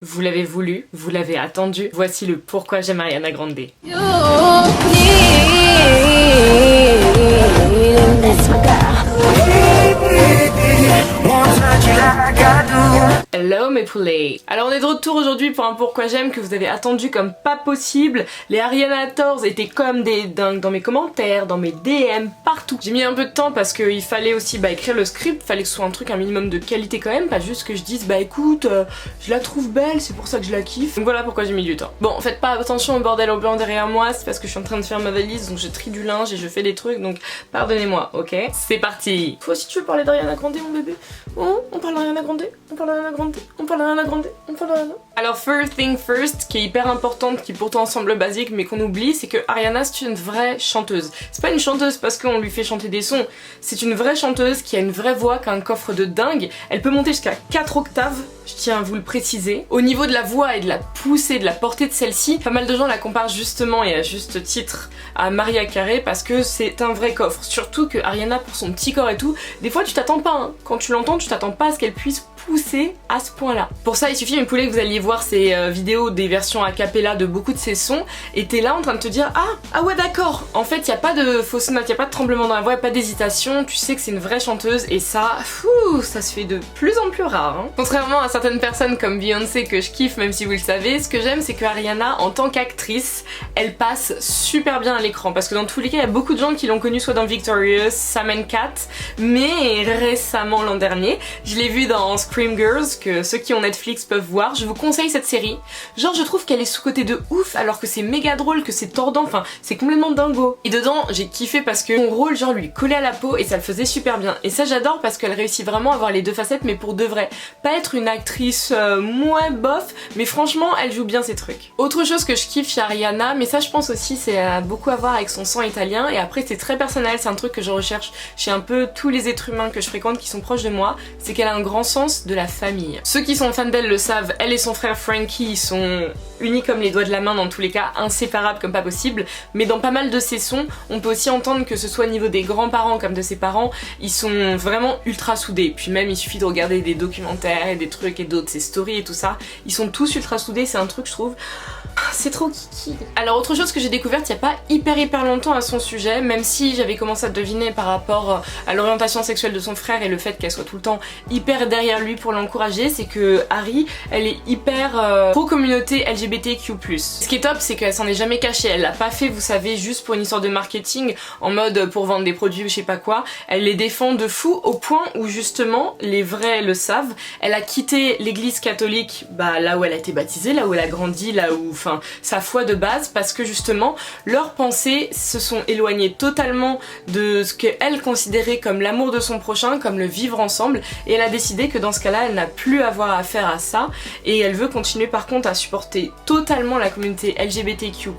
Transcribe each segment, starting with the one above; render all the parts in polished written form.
Vous l'avez voulu, vous l'avez attendu, voici le pourquoi j'aime Ariana Grande. Hello mes poulets. Alors on est de retour aujourd'hui pour un pourquoi j'aime que vous avez attendu comme pas possible. Les Arianators étaient comme des dingues dans mes commentaires, dans mes DM, partout. J'ai mis un peu de temps parce qu'il fallait aussi écrire le script, fallait que ce soit un truc un minimum de qualité quand même, pas juste que je dise écoute, je la trouve belle, c'est pour ça que je la kiffe. Donc voilà pourquoi j'ai mis du temps. Bon, faites pas attention au bordel ambiant derrière moi, c'est parce que je suis en train de faire ma valise, donc je trie du linge et je fais des trucs, donc pardonnez-moi, ok? C'est parti. Toi aussi tu veux parler d'Ariana Grande mon bébé? Oh, on parle d'Ariana Grande, on parle d'Ariana Grande, on parle d'Ariana Grande, on parle d'Ariana. Alors first thing first, qui est hyper importante, qui pourtant semble basique mais qu'on oublie, c'est que Ariana c'est une vraie chanteuse. C'est pas une chanteuse parce qu'on lui fait chanter des sons, c'est une vraie chanteuse qui a une vraie voix, qui a un coffre de dingue. Elle peut monter jusqu'à 4 octaves, je tiens à vous le préciser. Au niveau de la voix et de la poussée, de la portée de celle-ci, pas mal de gens la comparent justement et à juste titre à Mariah Carey parce que c'est un vrai coffre. Surtout que Ariana pour son petit corps et tout, des fois tu t'attends pas, hein. Quand tu l'entends tu t'attends pas à ce qu'elle puisse pousser à ce point là. Pour ça il suffit mes poulets que vous alliez voir ces vidéos des versions a cappella de beaucoup de ses sons et t'es là en train de te dire ah ouais d'accord, en fait y a pas de fausse note, y a pas de tremblement dans la voix, y a pas d'hésitation, tu sais que c'est une vraie chanteuse et ça, ça se fait de plus en plus rare, hein. Contrairement à certaines personnes comme Beyoncé que je kiffe même si vous le savez, ce que j'aime c'est que Ariana en tant qu'actrice elle passe super bien à l'écran parce que dans tous les cas il y a beaucoup de gens qui l'ont connue soit dans Victorious, Sam & Cat, mais récemment l'an dernier je l'ai vue dans Scream Girls que ceux qui ont Netflix peuvent voir. Je vous conseille cette série. Genre je trouve qu'elle est sous-cotée de ouf alors que c'est méga drôle, que c'est tordant, enfin c'est complètement dingo. Et dedans j'ai kiffé parce que son rôle genre lui collait à la peau et ça le faisait super bien. Et ça j'adore parce qu'elle réussit vraiment à avoir les deux facettes mais pour de vrai. Pas être une actrice moins bof mais franchement elle joue bien ses trucs. Autre chose que je kiffe chez Ariana, mais ça je pense aussi c'est beaucoup à voir avec son sang italien et après c'est très personnel, c'est un truc que je recherche chez un peu tous les êtres humains que je fréquente qui sont proches de moi, c'est qu'elle a un grand sens de la famille. Ceux qui sont fans d'elle le savent, elle et son frère Frankie sont unis comme les doigts de la main dans tous les cas, inséparables comme pas possible, mais dans pas mal de ses sons, on peut aussi entendre que ce soit au niveau des grands-parents comme de ses parents, ils sont vraiment ultra soudés. Puis même il suffit de regarder des documentaires et des trucs et d'autres, ses stories et tout ça, ils sont tous ultra soudés, c'est un truc je trouve... C'est trop kiki. Alors autre chose que j'ai découverte il n'y a pas hyper longtemps à son sujet, même si j'avais commencé à deviner par rapport à l'orientation sexuelle de son frère et le fait qu'elle soit tout le temps hyper derrière lui pour l'encourager, c'est que Harry, elle est hyper pro-communauté LGBTQ+. Ce qui est top, c'est qu'elle s'en est jamais cachée, elle l'a pas fait, vous savez, juste pour une histoire de marketing, en mode pour vendre des produits ou je sais pas quoi, elle les défend de fou au point où justement, les vrais le savent, elle a quitté l'église catholique, là où elle a été baptisée, là où elle a grandi, là où, enfin, sa foi de base, parce que justement, leurs pensées se sont éloignées totalement de ce qu'elle considérait comme l'amour de son prochain, comme le vivre ensemble, et elle a décidé que dans ce cas-là, elle n'a plus à avoir affaire à ça, et elle veut continuer par contre à supporter totalement la communauté LGBTQ+,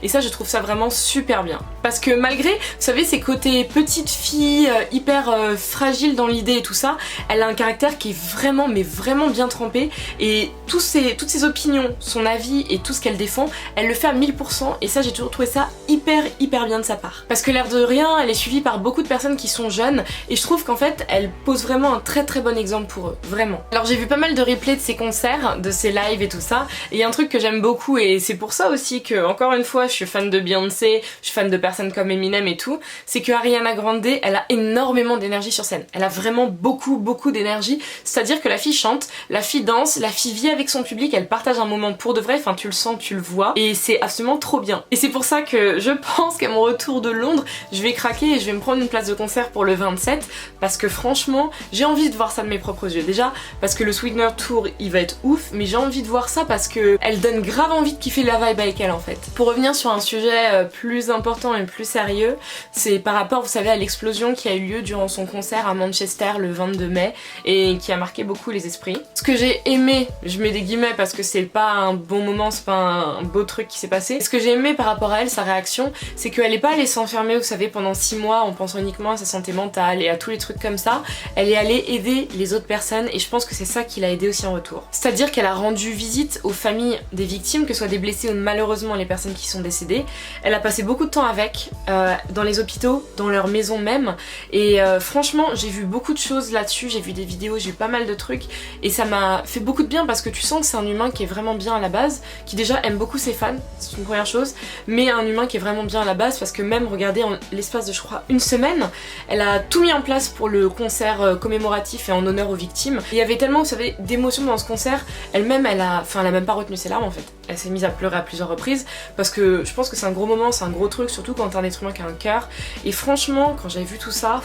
et ça je trouve ça vraiment super bien. Parce que malgré, vous savez, ses côtés petite fille, hyper fragile dans l'idée et tout ça, elle a un caractère qui est vraiment, mais vraiment bien trempé, et toutes ses opinions, son avis et tout ce qu'elle défend, elle le fait à 1000%, et ça j'ai toujours trouvé ça hyper bien de sa part. Parce que l'air de rien, elle est suivie par beaucoup de personnes qui sont jeunes, et je trouve qu'en fait, elle pose vraiment un très bon exemple pour eux, vraiment. Alors j'ai vu pas mal de replays de ses concerts, de ses lives et tout ça, et il y a un truc que j'aime beaucoup, et c'est pour ça aussi que, encore une fois, je suis fan de Beyoncé, je suis fan de personnes comme Eminem et tout, c'est que Ariana Grande, elle a énormément d'énergie sur scène. Elle a vraiment beaucoup d'énergie, c'est-à-dire que la fille chante, la fille danse, la fille vit avec son public, elle partage un moment pour de vrai, enfin tu le sens, tu le vois, et c'est absolument trop bien. Et c'est pour ça que je pense qu'à mon retour de Londres, je vais craquer et je vais me prendre une place de concert pour le 27, parce que franchement, j'ai envie de voir ça de mes propres yeux. Déjà, parce que le Sweetener Tour, il va être ouf, mais j'ai envie de voir ça parce que elle donne grave envie de kiffer la vibe avec elle en fait. Pour revenir sur un sujet plus important et plus sérieux, c'est par rapport, vous savez, à l'explosion qui a eu lieu durant son concert à Manchester le 22 mai et qui a marqué beaucoup les esprits. Ce que j'ai aimé, je mets des guillemets parce que c'est pas un bon moment, c'est pas un beau truc qui s'est passé. Ce que j'ai aimé par rapport à elle, sa réaction, c'est qu'elle est pas allée s'enfermer, vous savez, pendant 6 mois en pensant uniquement à sa santé mentale et à tous les trucs comme ça. Elle est allée aider les autres personnes et je pense que c'est ça qui l'a aidée aussi en retour. C'est-à-dire qu'elle a rendu visite aux familles des victimes, que ce soit des blessés ou malheureusement les personnes qui sont décédées. Elle a passé beaucoup de temps avec, dans les hôpitaux, dans leur maison même, et franchement j'ai vu beaucoup de choses là-dessus, j'ai vu des vidéos, j'ai vu pas mal de trucs et ça m'a fait beaucoup de bien parce que tu sens que c'est un humain qui est vraiment bien à la base, qui déjà aime beaucoup ses fans, c'est une première chose, mais un humain qui est vraiment bien à la base parce que même, regardez, en l'espace de je crois une semaine, elle a tout mis en place pour le concert commémoratif et en honneur aux victimes. Et il y avait tellement, vous savez, d'émotions dans ce concert, elle-même elle a même pas retenu ses larmes en fait. Elle s'est mise à pleurer à plusieurs reprises parce que je pense que c'est un gros moment, c'est un gros truc, surtout quand t'es un être humain qui a un cœur. Et franchement, quand j'avais vu tout ça,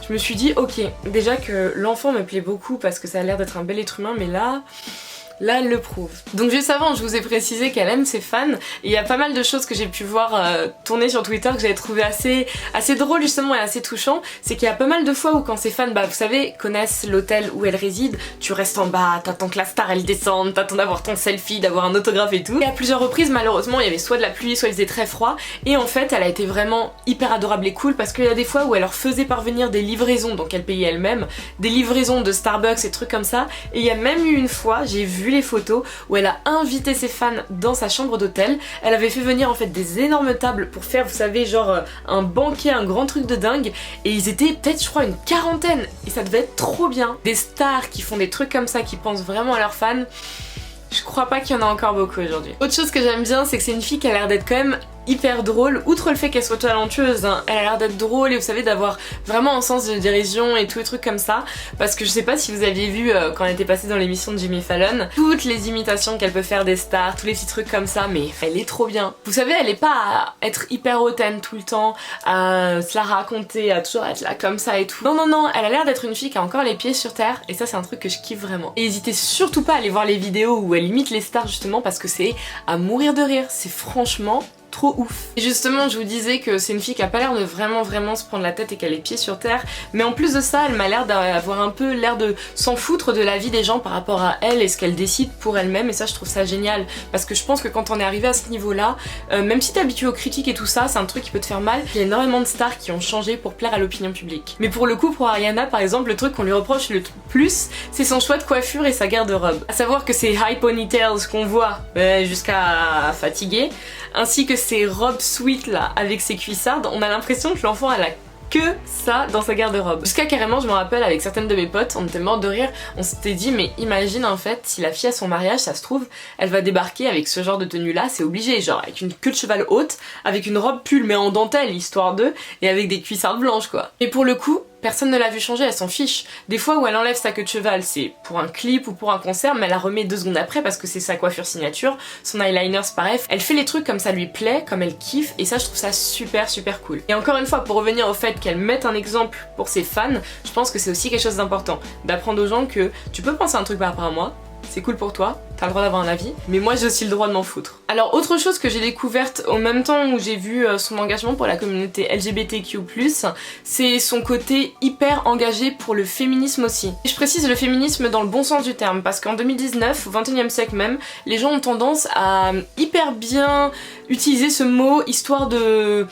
je me suis dit ok, déjà que l'enfant me plaît beaucoup parce que ça a l'air d'être un bel être humain, mais là elle le prouve. Donc juste avant, je vous ai précisé qu'elle aime ses fans, et il y a pas mal de choses que j'ai pu voir tourner sur Twitter que j'avais trouvé assez drôle justement et assez touchant. C'est qu'il y a pas mal de fois où quand ses fans, vous savez, connaissent l'hôtel où elle réside, tu restes en bas, t'attends que la star elle descende, t'attends d'avoir ton selfie, d'avoir un autographe et tout. Et à plusieurs reprises, malheureusement, il y avait soit de la pluie, soit il faisait très froid, et en fait, elle a été vraiment hyper adorable et cool parce qu'il y a des fois où elle leur faisait parvenir des livraisons, donc elle payait elle-même, des livraisons de Starbucks et trucs comme ça. Et il y a même eu une fois, j'ai vu les photos où elle a invité ses fans dans sa chambre d'hôtel. Elle avait fait venir en fait des énormes tables pour faire, vous savez, genre un banquet, un grand truc de dingue, et ils étaient peut-être je crois une quarantaine et ça devait être trop bien. Des stars qui font des trucs comme ça, qui pensent vraiment à leurs fans, je crois pas qu'il y en a encore beaucoup aujourd'hui. Autre chose que j'aime bien, c'est que c'est une fille qui a l'air d'être quand même hyper drôle, outre le fait qu'elle soit talentueuse, hein, elle a l'air d'être drôle et vous savez d'avoir vraiment un sens de dérision et tous les trucs comme ça, parce que je sais pas si vous aviez vu quand elle était passée dans l'émission de Jimmy Fallon, toutes les imitations qu'elle peut faire des stars, tous les petits trucs comme ça, mais elle est trop bien. Vous savez, elle est pas à être hyper hautaine tout le temps, à se la raconter, à toujours être là comme ça et tout. Non, non, non, elle a l'air d'être une fille qui a encore les pieds sur terre et ça c'est un truc que je kiffe vraiment. Et n'hésitez surtout pas à aller voir les vidéos où elle imite les stars justement parce que c'est à mourir de rire, c'est franchement trop ouf. Et justement, je vous disais que c'est une fille qui a pas l'air de vraiment se prendre la tête et qu'elle a les pieds sur terre, mais en plus de ça, elle m'a l'air d'avoir un peu l'air de s'en foutre de la vie des gens par rapport à elle et ce qu'elle décide pour elle-même, et ça je trouve ça génial, parce que je pense que quand on est arrivé à ce niveau-là, même si t'es habitué aux critiques et tout ça, c'est un truc qui peut te faire mal. Il y a énormément de stars qui ont changé pour plaire à l'opinion publique. Mais pour le coup, pour Ariana par exemple, le truc qu'on lui reproche le plus, c'est son choix de coiffure et sa garde-robe. À savoir que ces high ponytails qu'on voit jusqu'à fatiguer, ainsi que ces robes sweet là avec ses cuissardes, on a l'impression que l'enfant elle a que ça dans sa garde-robe. Jusqu'à carrément, je me rappelle avec certaines de mes potes, on était mortes de rire, on s'était dit mais imagine en fait si la fille à son mariage, ça se trouve, elle va débarquer avec ce genre de tenue là, c'est obligé, genre avec une queue de cheval haute, avec une robe pull mais en dentelle histoire d'eux, et avec des cuissardes blanches quoi. Et pour le coup, personne ne l'a vu changer, elle s'en fiche. Des fois où elle enlève sa queue de cheval, c'est pour un clip ou pour un concert, mais elle la remet 2 secondes après parce que c'est sa coiffure signature, son eyeliner c'est pareil. Elle fait les trucs comme ça lui plaît, comme elle kiffe, et ça je trouve ça super cool. Et encore une fois, pour revenir au fait qu'elle mette un exemple pour ses fans, je pense que c'est aussi quelque chose d'important, d'apprendre aux gens que tu peux penser un truc par rapport à moi, c'est cool pour toi, t'as le droit d'avoir un avis, mais moi j'ai aussi le droit de m'en foutre. Alors autre chose que j'ai découverte au même temps où j'ai vu son engagement pour la communauté LGBTQ+, c'est son côté hyper engagé pour le féminisme aussi. Et je précise le féminisme dans le bon sens du terme, parce qu'en 2019, au 21e siècle même, les gens ont tendance à hyper bien utiliser ce mot histoire de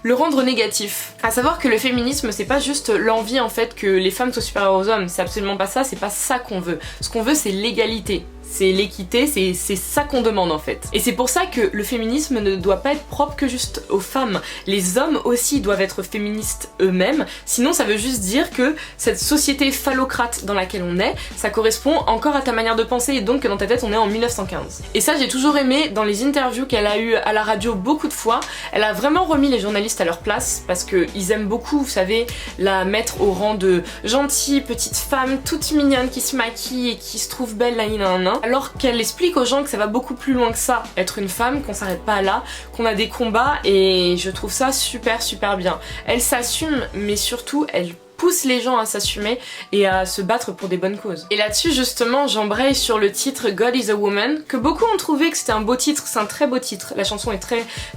le rendre négatif. À savoir que le féminisme c'est pas juste l'envie en fait que les femmes soient supérieures aux hommes, c'est absolument pas ça, c'est pas ça qu'on veut. Ce qu'on veut c'est l'égalité. C'est l'équité, c'est ça qu'on demande en fait. Et c'est pour ça que le féminisme ne doit pas être propre que juste aux femmes. Les hommes aussi doivent être féministes eux-mêmes, sinon ça veut juste dire que cette société phallocrate dans laquelle on est, ça correspond encore à ta manière de penser et donc que dans ta tête on est en 1915. Et ça j'ai toujours aimé dans les interviews qu'elle a eues à la radio beaucoup de fois, elle a vraiment remis les journalistes à leur place parce qu'ils aiment beaucoup, vous savez, la mettre au rang de gentille petite femme toute mignonne qui se maquille et qui se trouve belle nanana. Alors qu'elle explique aux gens que ça va beaucoup plus loin que ça, être une femme, qu'on s'arrête pas là, qu'on a des combats, et je trouve ça super bien. Elle s'assume, mais surtout elle pousse les gens à s'assumer et à se battre pour des bonnes causes. Et là-dessus justement j'embraye sur le titre God is a Woman, que beaucoup ont trouvé que c'était un beau titre, c'est un très beau titre, la chanson est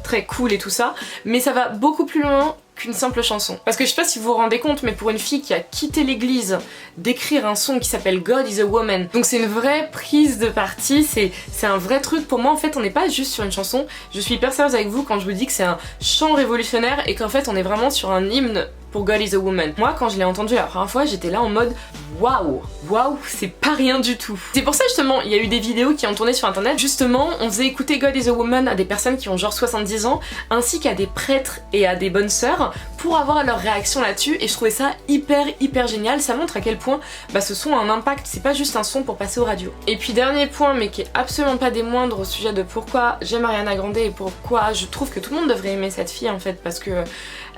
très cool et tout ça, mais ça va beaucoup plus loin qu'une simple chanson. Parce que je sais pas si vous vous rendez compte, mais pour une fille qui a quitté l'église, d'écrire un son qui s'appelle God is a Woman, donc c'est une vraie prise de parti, c'est un vrai truc. Pour moi en fait on n'est pas juste sur une chanson, je suis hyper sérieuse avec vous quand je vous dis que c'est un chant révolutionnaire et qu'en fait on est vraiment sur un hymne pour God is a Woman. Moi quand je l'ai entendu la première fois j'étais là en mode waouh, waouh, c'est pas rien du tout. C'est pour ça justement il y a eu des vidéos qui ont tourné sur internet, justement on faisait écouter God is a Woman à des personnes qui ont genre 70 ans ainsi qu'à des prêtres et à des bonnes sœurs pour avoir leur réaction là-dessus, et je trouvais ça hyper génial. Ça montre à quel point ce son a un impact, c'est pas juste un son pour passer aux radios. Et puis dernier point, mais qui est absolument pas des moindres au sujet de pourquoi j'aime Ariana Grande et pourquoi je trouve que tout le monde devrait aimer cette fille en fait, parce que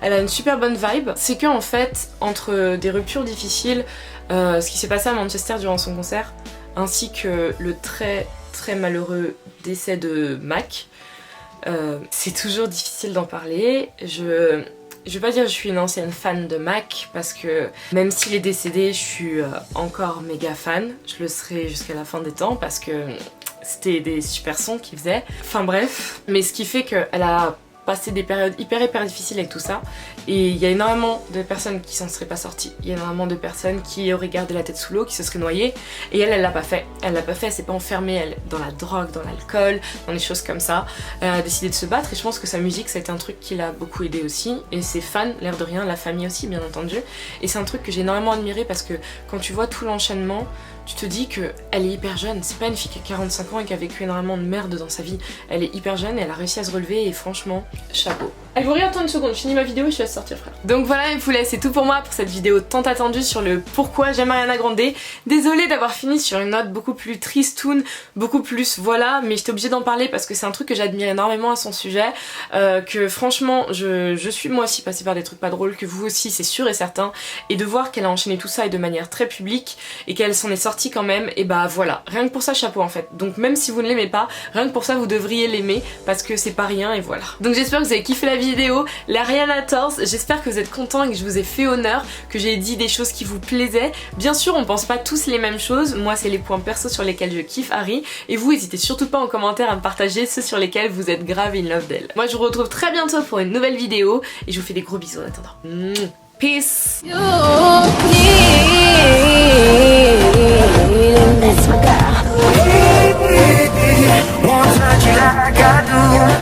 elle a une super bonne vibe, c'est que en fait entre des ruptures difficiles, ce qui s'est passé à Manchester durant son concert, ainsi que le très malheureux décès de Mac, c'est toujours difficile d'en parler. Je vais pas dire que je suis une ancienne fan de Mac parce que même s'il est décédé, je suis encore méga fan. Je le serai jusqu'à la fin des temps parce que c'était des super sons qu'il faisait. Enfin bref, mais ce qui fait qu'elle a passé des périodes hyper difficiles avec tout ça, et il y a énormément de personnes qui s'en seraient pas sorties, il y a énormément de personnes qui auraient gardé la tête sous l'eau, qui se seraient noyées, et elle l'a pas fait, elle s'est pas enfermée elle, dans la drogue, dans l'alcool, dans des choses comme ça, elle a décidé de se battre, et je pense que sa musique ça a été un truc qui l'a beaucoup aidé aussi, et ses fans, l'air de rien, la famille aussi bien entendu, et c'est un truc que j'ai énormément admiré parce que quand tu vois tout l'enchaînement, tu te dis qu'elle est hyper jeune, c'est pas une fille qui a 45 ans et qui a vécu énormément de merde dans sa vie, elle est hyper jeune et elle a réussi à se relever et franchement, chapeau. Allez, vous regardez, attends une seconde, je finis ma vidéo et je te laisse sortir frère. Donc voilà mes poulets, c'est tout pour moi pour cette vidéo tant attendue sur le pourquoi j'aime Ariana Grande. Désolée d'avoir fini sur une note beaucoup plus tristoun, beaucoup plus voilà, mais j'étais obligée d'en parler parce que c'est un truc que j'admire énormément à son sujet, que franchement je suis moi aussi passée par des trucs pas drôles, que vous aussi c'est sûr et certain, et de voir qu'elle a enchaîné tout ça et de manière très publique et qu'elle s'en est sortie quand même, et bah voilà, rien que pour ça chapeau en fait. Donc même si vous ne l'aimez pas, rien que pour ça vous devriez l'aimer parce que c'est pas rien et voilà. Donc j'espère que vous avez kiffé la vidéo, la Ariana Tours, j'espère que vous êtes contents et que je vous ai fait honneur, que j'ai dit des choses qui vous plaisaient. Bien sûr on pense pas tous les mêmes choses, moi c'est les points perso sur lesquels je kiffe Harry, et vous n'hésitez surtout pas en commentaire à me partager ceux sur lesquels vous êtes grave in love d'elle. Moi je vous retrouve très bientôt pour une nouvelle vidéo et je vous fais des gros bisous en attendant. Peace.